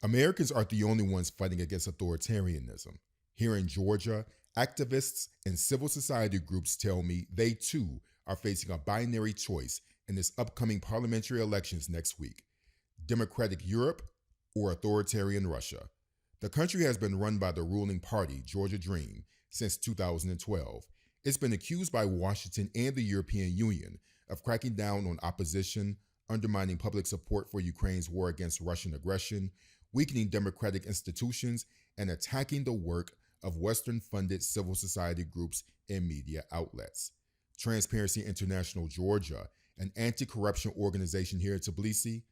Americans aren't the only ones fighting against authoritarianism. Here in Georgia, activists and civil society groups tell me they too are facing a binary choice in this upcoming parliamentary elections next week: democratic Europe or authoritarian Russia. The country has been run by the ruling party, Georgia Dream, since 2012. It's been accused by Washington and the European Union of cracking down on opposition, undermining public support for Ukraine's war against Russian aggression, weakening democratic institutions, and attacking the work of Western-funded civil society groups and media outlets. Transparency International Georgia, an anti-corruption organization here in Tbilisi,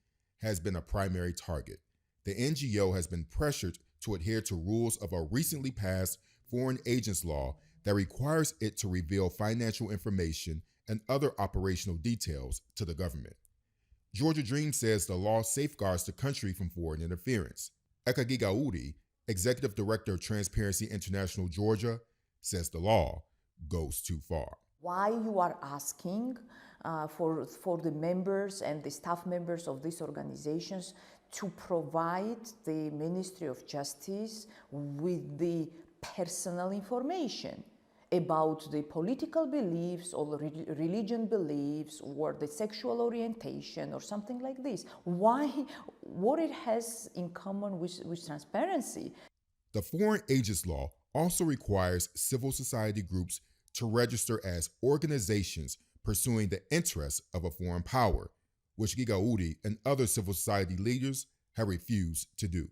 has been a primary target. The NGO has been pressured to adhere to rules of a recently passed foreign agents law that requires it to reveal financial information and other operational details to the government. Georgia Dream says the law safeguards the country from foreign interference. Eka Gigaudi, executive director of Transparency International Georgia, says the law goes too far. Why you are asking for the members and the staff members of these organizations to provide the Ministry of Justice with the personal information about the political beliefs or religion beliefs or the sexual orientation or something like this. Why? What it has in common with transparency? The Foreign Agents Law also requires civil society groups to register as organizations pursuing the interests of a foreign power, which Gigaudi and other civil society leaders have refused to do.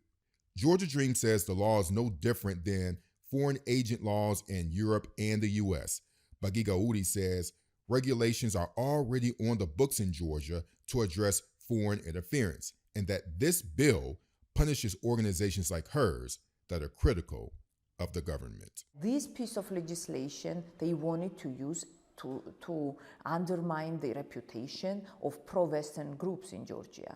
Georgia Dream says the law is no different than foreign agent laws in Europe and the US, but Gigaudi says regulations are already on the books in Georgia to address foreign interference, and that this bill punishes organizations like hers that are critical of the government. This piece of legislation they wanted to use to undermine the reputation of pro-Western groups in Georgia.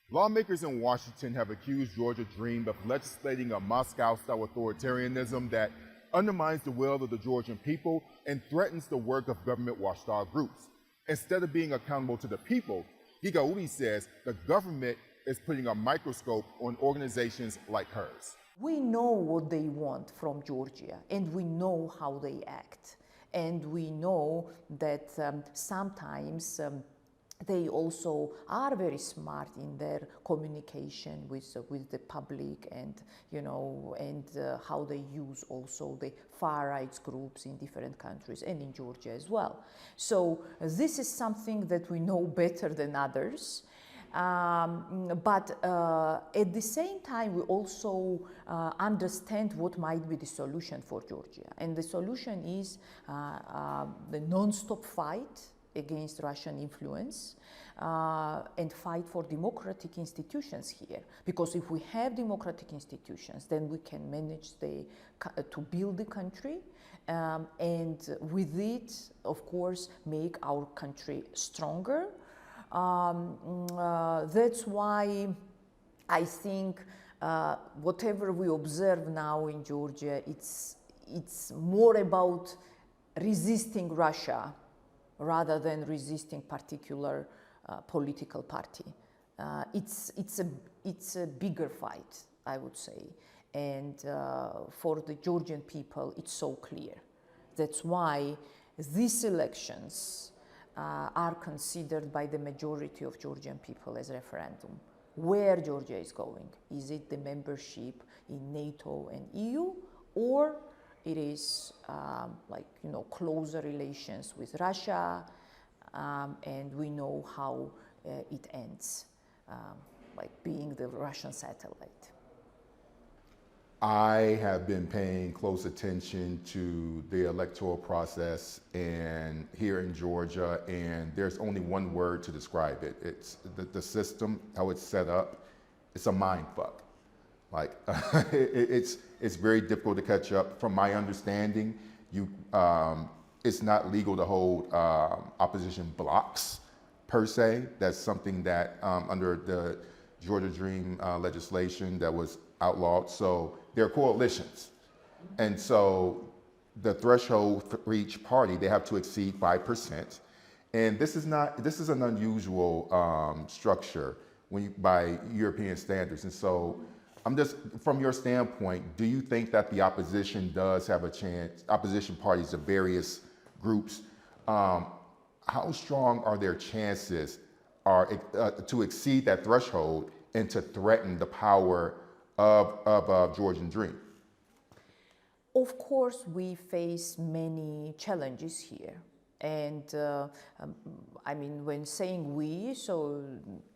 Lawmakers in Washington have accused Georgia Dream of legislating a Moscow-style authoritarianism that undermines the will of the Georgian people and threatens the work of government watchdog groups. Instead of being accountable to the people, Gigaudi says the government is putting a microscope on organizations like hers. We know what they want from Georgia, and we know how they act. And we know that sometimes they also are very smart in their communication with the public, and how they use also the far right groups in different countries and in Georgia as well. So this is something that we know better than others. But at the same time, we also understand what might be the solution for Georgia. And the solution is the non-stop fight against Russian influence and fight for democratic institutions here. Because if we have democratic institutions, then we can manage to build the country and with it, of course, make our country stronger. That's why I think whatever we observe now in Georgia, it's more about resisting Russia rather than resisting particular political party. It's a bigger fight, I would say, and for the Georgian people, it's so clear. That's why these elections are considered by the majority of Georgian people as referendum. Where Georgia is going? Is it the membership in NATO and EU, or it is closer relations with Russia, and we know how it ends, like being the Russian satellite. I have been paying close attention to the electoral process and here in Georgia, and there's only one word to describe it. It's the system, how it's set up. It's a mind fuck. Like it's very difficult to catch up. From my understanding, it's not legal to hold opposition blocks per se. That's something that under the Georgia Dream legislation that was outlawed. So there are coalitions. And so the threshold for each party, they have to exceed 5%. And this is an unusual structure by European standards. And so I'm just, from your standpoint, do you think that the opposition does have a chance, opposition parties of various groups, how strong are their chances to exceed that threshold and to threaten the power of Georgian Dream? Of course, we face many challenges here. And I mean, when saying we, so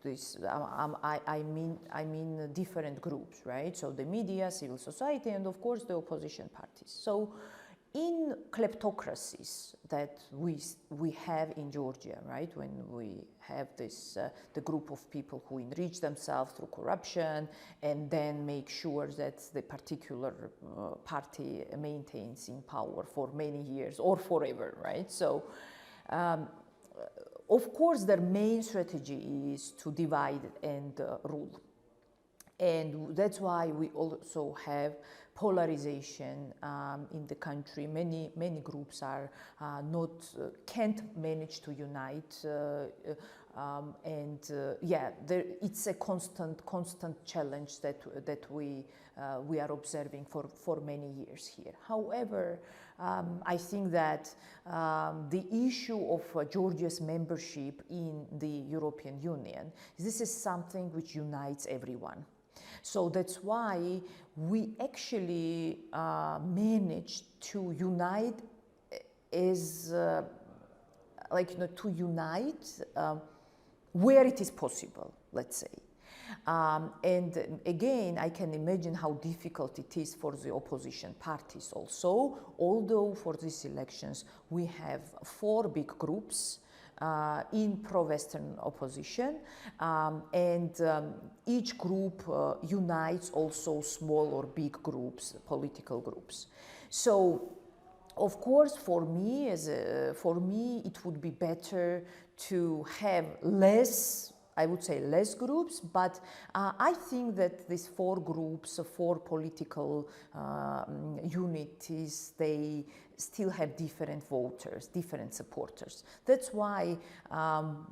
this, I mean different groups, right? So the media, civil society, and of course the opposition parties. So in kleptocracies that we have in Georgia, right, when we have this the group of people who enrich themselves through corruption and then make sure that the particular party maintains in power for many years or forever, right? So of course their main strategy is to divide and rule. And that's why we also have polarization in the country. Many groups are can't manage to unite, it's a constant challenge that we are observing for many years here. However, I think that the issue of Georgia's membership in the European Union, this is something which unites everyone. So that's why we actually managed to unite where it is possible, let's say. And again, I can imagine how difficult it is for the opposition parties also, although for these elections we have 4 big groups in pro-Western opposition, each group unites also small or big groups, political groups. So, of course, for me, it would be better to have less, I would say less groups, but I think that these 4 groups, 4 political unities, they still have different voters, different supporters. That's why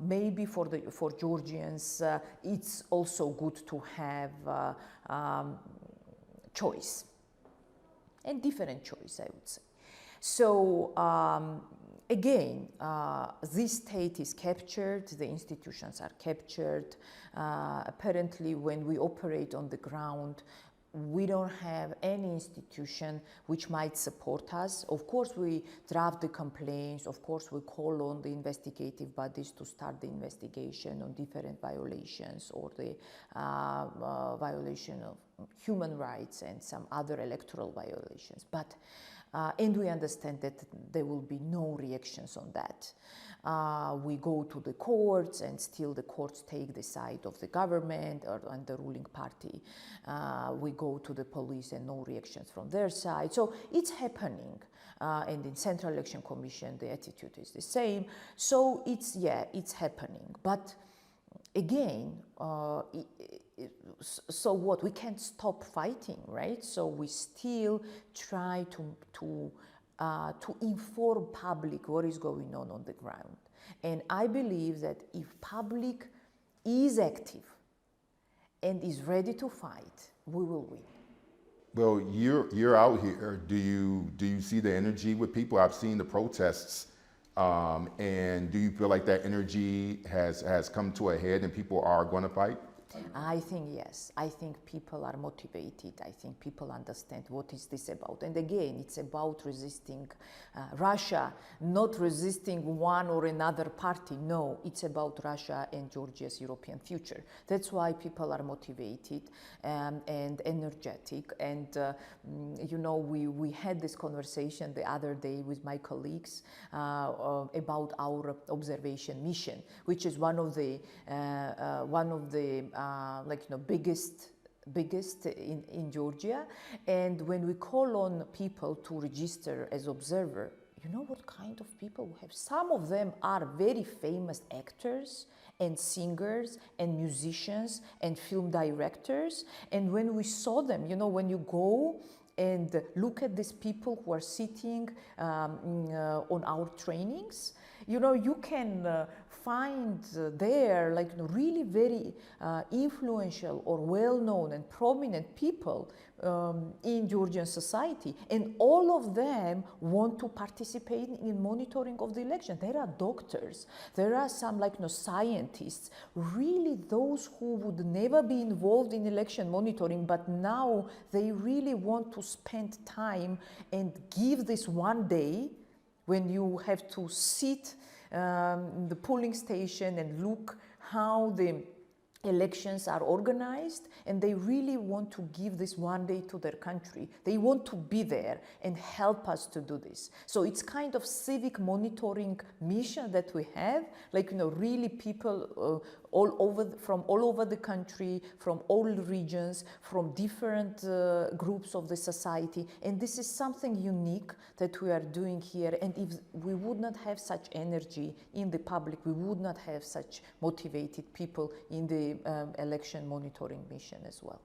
maybe for Georgians, it's also good to have choice, and different choice, I would say. So again, this state is captured, the institutions are captured. Apparently, when we operate on the ground, we don't have any institution which might support us. Of course, we draft the complaints. Of course, we call on the investigative bodies to start the investigation on different violations or the violation of human rights and some other electoral violations. But and we understand that there will be no reactions on that. We go to the courts, and still the courts take the side of the government and the ruling party. We go to the police, and no reactions from their side. So it's happening. And in Central Election Commission, the attitude is the same. So it's happening. But again, so what? We can't stop fighting, right? So we still try to inform public what is going on the ground. And I believe that if public is active and is ready to fight, we will win. Well, you're out here. Do you see the energy with people? I've seen the protests. And do you feel like that energy has come to a head and people are going to fight? I think yes. I think people are motivated. I think people understand what is this about. And again, it's about resisting Russia, not resisting one or another party. No, it's about Russia and Georgia's European future. That's why people are motivated and energetic. And you know, we had this conversation the other day with my colleagues about our observation mission, which is one of the biggest in Georgia. And when we call on people to register as observer, you know what kind of people we have? Some of them are very famous actors and singers and musicians and film directors. And when we saw them, you know, when you go and look at these people who are sitting on our trainings, you know, you can find there like really very influential or well-known and prominent people in Georgian society, and all of them want to participate in monitoring of the election. There are doctors, there are some like scientists, really those who would never be involved in election monitoring, but now they really want to spend time and give this one day when you have to sit in the polling station and look how the elections are organized, and they really want to give this one day to their country. They want to be there and help us to do this. So it's kind of civic monitoring mission that we have, like really people from all over the country, from all regions, from different groups of the society, and this is something unique that we are doing here. And if we would not have such energy in the public, we would not have such motivated people in the election monitoring mission as well.